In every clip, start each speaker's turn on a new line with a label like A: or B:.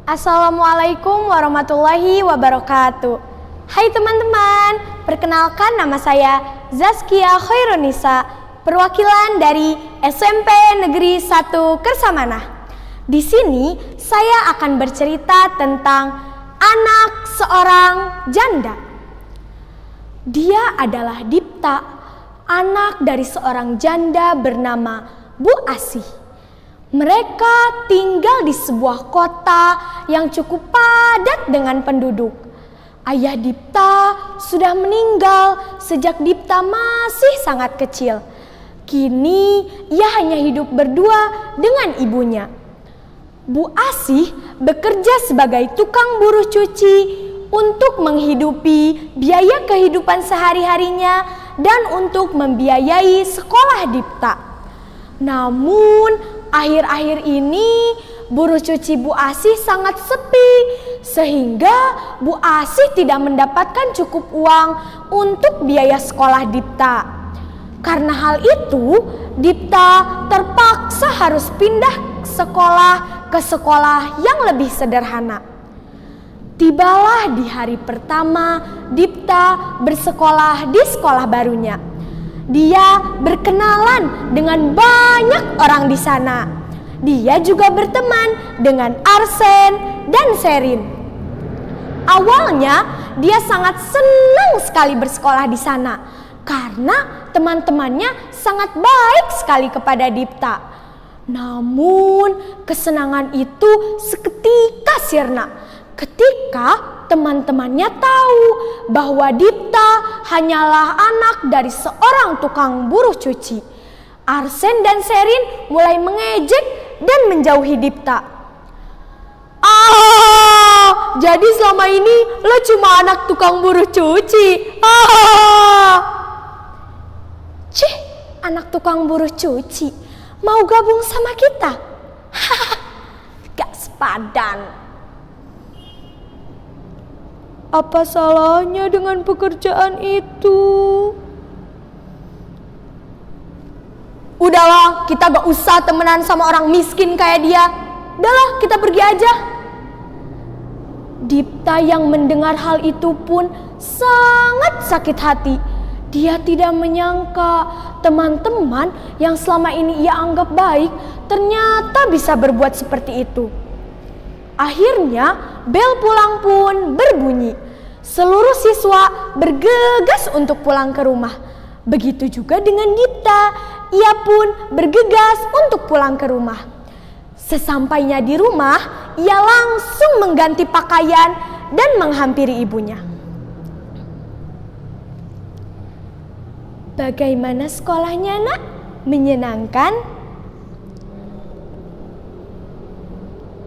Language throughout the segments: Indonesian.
A: Assalamualaikum warahmatullahi wabarakatuh. Hai teman-teman, perkenalkan nama saya Zaskia Khairunisa, perwakilan dari SMP Negeri 1 Kersamanah. Di sini saya akan bercerita tentang anak seorang janda. Dia adalah Dipta, anak dari seorang janda bernama Bu Asih. Mereka tinggal di sebuah kota yang cukup padat dengan penduduk. Ayah Dipta sudah meninggal sejak Dipta masih sangat kecil. Kini ia hanya hidup berdua dengan ibunya. Bu Asih bekerja sebagai tukang buruh cuci untuk menghidupi biaya kehidupan sehari-harinya dan untuk membiayai sekolah Dipta. Namun akhir-akhir ini buruh cuci Bu Asih sangat sepi, sehingga Bu Asih tidak mendapatkan cukup uang untuk biaya sekolah Dipta. Karena hal itu, Dipta terpaksa harus pindah sekolah ke sekolah yang lebih sederhana. Tibalah di hari pertama Dipta bersekolah di sekolah barunya. Dia berkenalan dengan banyak orang di sana. Dia juga berteman dengan Arsen dan Sherin. Awalnya dia sangat senang sekali bersekolah di sana karena teman-temannya sangat baik sekali kepada Dipta. Namun kesenangan itu seketika sirna ketika teman-temannya tahu bahwa Dipta hanyalah anak dari seorang tukang buruh cuci. Arsen dan Sherin mulai mengejek dan menjauhi Dipta. Jadi selama ini lo cuma anak tukang buruh cuci. Cih, anak tukang buruh cuci mau gabung sama kita? Gak sepadan. Apa salahnya dengan pekerjaan itu? Udahlah, kita gak usah temenan sama orang miskin kayak dia. Udahlah, kita pergi aja. Dipta yang mendengar hal itu pun sangat sakit hati. Dia tidak menyangka teman-teman yang selama ini ia anggap baik ternyata bisa berbuat seperti itu. Akhirnya bel pulang pun berbunyi. Seluruh siswa bergegas untuk pulang ke rumah. Begitu juga dengan Dipta, ia pun bergegas untuk pulang ke rumah. Sesampainya di rumah, ia langsung mengganti pakaian dan menghampiri ibunya. Bagaimana sekolahnya, Nak? Menyenangkan?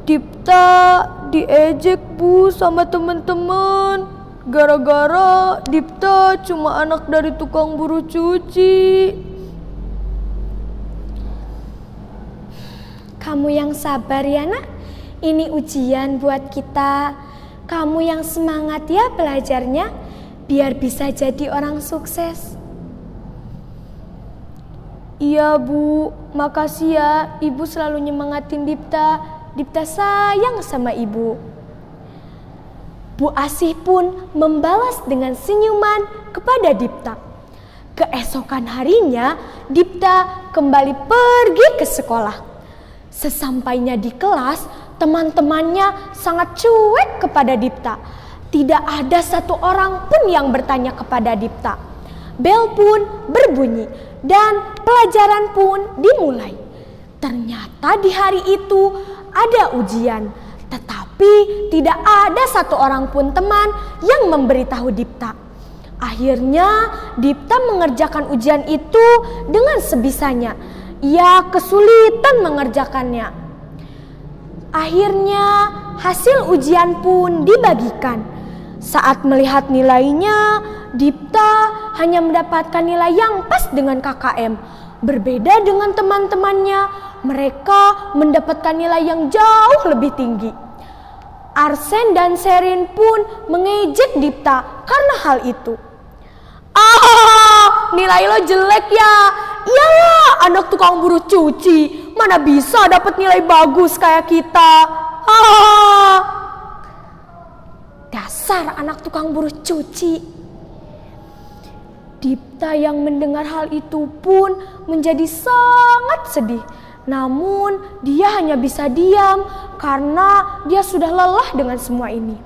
A: Dipta diejek, Bu, sama teman-teman. Gara-gara Dipta cuma anak dari tukang buruh cuci. Kamu yang sabar ya, Nak. Ini ujian buat kita. Kamu yang semangat ya belajarnya, biar bisa jadi orang sukses. Iya, Bu. Makasih ya, Ibu selalu nyemangatin Dipta. Dipta sayang sama ibu. Bu Asih pun membalas dengan senyuman kepada Dipta. Keesokan harinya, Dipta kembali pergi ke sekolah. Sesampainya di kelas, teman-temannya sangat cuek kepada Dipta. Tidak ada satu orang pun yang bertanya kepada Dipta. Bel pun berbunyi dan pelajaran pun dimulai. Ternyata di hari itu ada ujian, tetapi tidak ada satu orang pun teman yang memberitahu Dipta. Akhirnya Dipta mengerjakan ujian itu dengan sebisanya. Ia kesulitan mengerjakannya. Akhirnya hasil ujian pun dibagikan. Saat melihat nilainya, Dipta hanya mendapatkan nilai yang pas dengan KKM. Berbeda dengan teman-temannya, mereka mendapatkan nilai yang jauh lebih tinggi. Arsen dan Sherin pun mengejek Dipta karena hal itu. Nilai lo jelek ya? Iyalah, anak tukang buruh cuci. Mana bisa dapat nilai bagus kayak kita. Dasar anak tukang buruh cuci. Dipta yang mendengar hal itu pun menjadi sangat sedih. Namun dia hanya bisa diam karena dia sudah lelah dengan semua ini.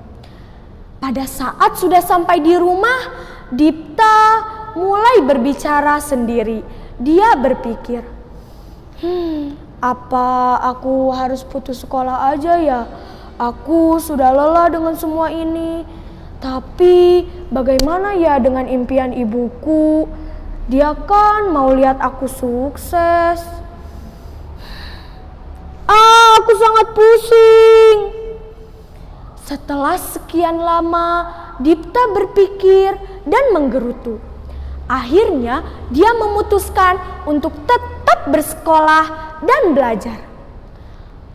A: Pada saat sudah sampai di rumah, Dipta mulai berbicara sendiri. Dia berpikir, apa aku harus putus sekolah aja ya? Aku sudah lelah dengan semua ini. Tapi bagaimana ya dengan impian ibuku? Dia kan mau lihat aku sukses. Aku sangat pusing. Setelah sekian lama, Dipta berpikir dan menggerutu. Akhirnya dia memutuskan untuk tetap bersekolah dan belajar.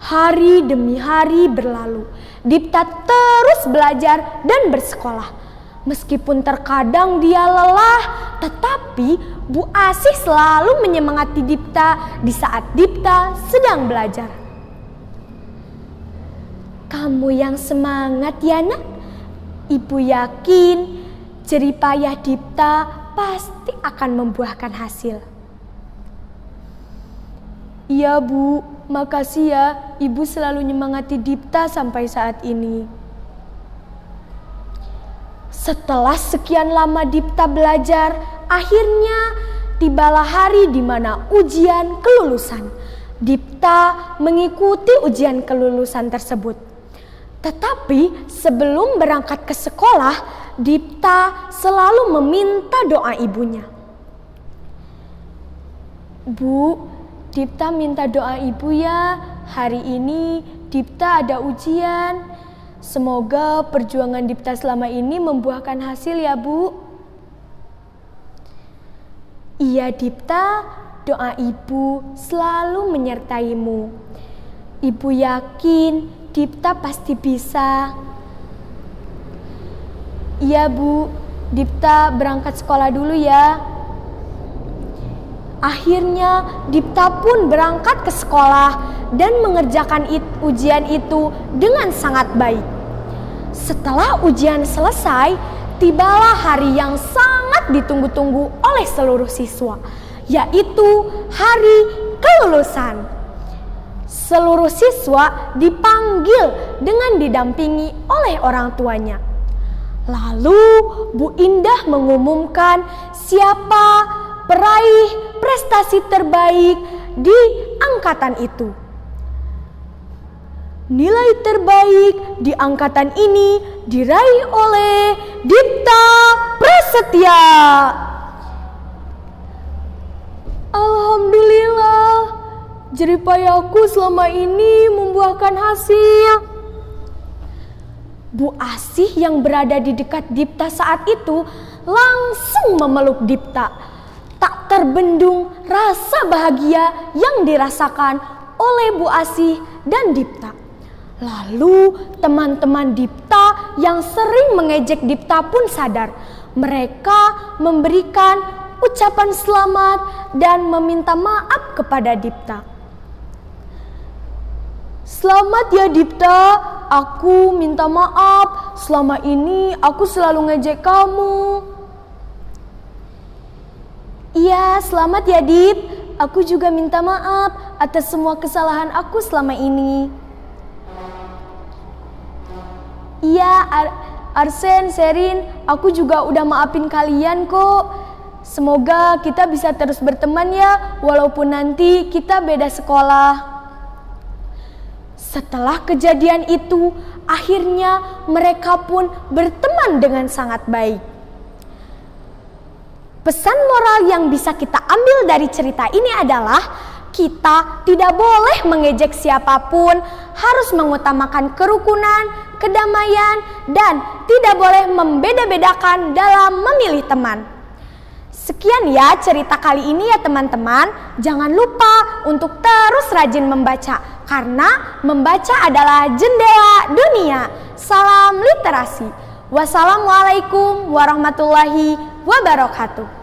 A: Hari demi hari berlalu. Dipta terus belajar dan bersekolah. Meskipun terkadang dia lelah, tetapi Bu Asih selalu menyemangati Dipta di saat Dipta sedang belajar. Kamu yang semangat ya nak? Ibu yakin jerih payah Dipta pasti akan membuahkan hasil. Iya Bu, makasih ya Ibu selalu menyemangati Dipta sampai saat ini. Setelah sekian lama Dipta belajar, akhirnya tibalah hari di mana ujian kelulusan. Dipta mengikuti ujian kelulusan tersebut. Tetapi sebelum berangkat ke sekolah, Dipta selalu meminta doa ibunya. Bu, Dipta minta doa ibu ya, hari ini Dipta ada ujian. Semoga perjuangan Dipta selama ini membuahkan hasil ya Bu. Iya Dipta, doa ibu selalu menyertaimu. Ibu yakin Dipta pasti bisa. Iya Bu, Dipta berangkat sekolah dulu ya. Akhirnya Dipta pun berangkat ke sekolah dan mengerjakan ujian itu dengan sangat baik. Setelah ujian selesai, tibalah hari yang sangat ditunggu-tunggu oleh seluruh siswa, yaitu hari kelulusan. Seluruh siswa dipanggil dengan didampingi oleh orang tuanya. Lalu Bu Indah mengumumkan siapa peraih prestasi terbaik di angkatan itu. Nilai terbaik di angkatan ini diraih oleh Dipta Prasetya. Alhamdulillah, jerih payahku selama ini membuahkan hasil. Bu Asih yang berada di dekat Dipta saat itu langsung memeluk Dipta. Tak terbendung rasa bahagia yang dirasakan oleh Bu Asih dan Dipta. Lalu teman-teman Dipta yang sering mengejek Dipta pun sadar. Mereka memberikan ucapan selamat dan meminta maaf kepada Dipta. Selamat ya Dipta, aku minta maaf. Selama ini aku selalu ngejek kamu. Iya, selamat ya Dip. Aku juga minta maaf atas semua kesalahan aku selama ini. Iya, Arsen, Sherin, aku juga udah maafin kalian kok. Semoga kita bisa terus berteman ya, walaupun nanti kita beda sekolah. Setelah kejadian itu, akhirnya mereka pun berteman dengan sangat baik. Pesan moral yang bisa kita ambil dari cerita ini adalah kita tidak boleh mengejek siapapun, harus mengutamakan kerukunan, kedamaian, dan tidak boleh membeda-bedakan dalam memilih teman. Sekian ya cerita kali ini ya teman-teman. Jangan lupa untuk terus rajin membaca, karena membaca adalah jendela dunia. Salam literasi. Wassalamualaikum warahmatullahi wabarakatuh.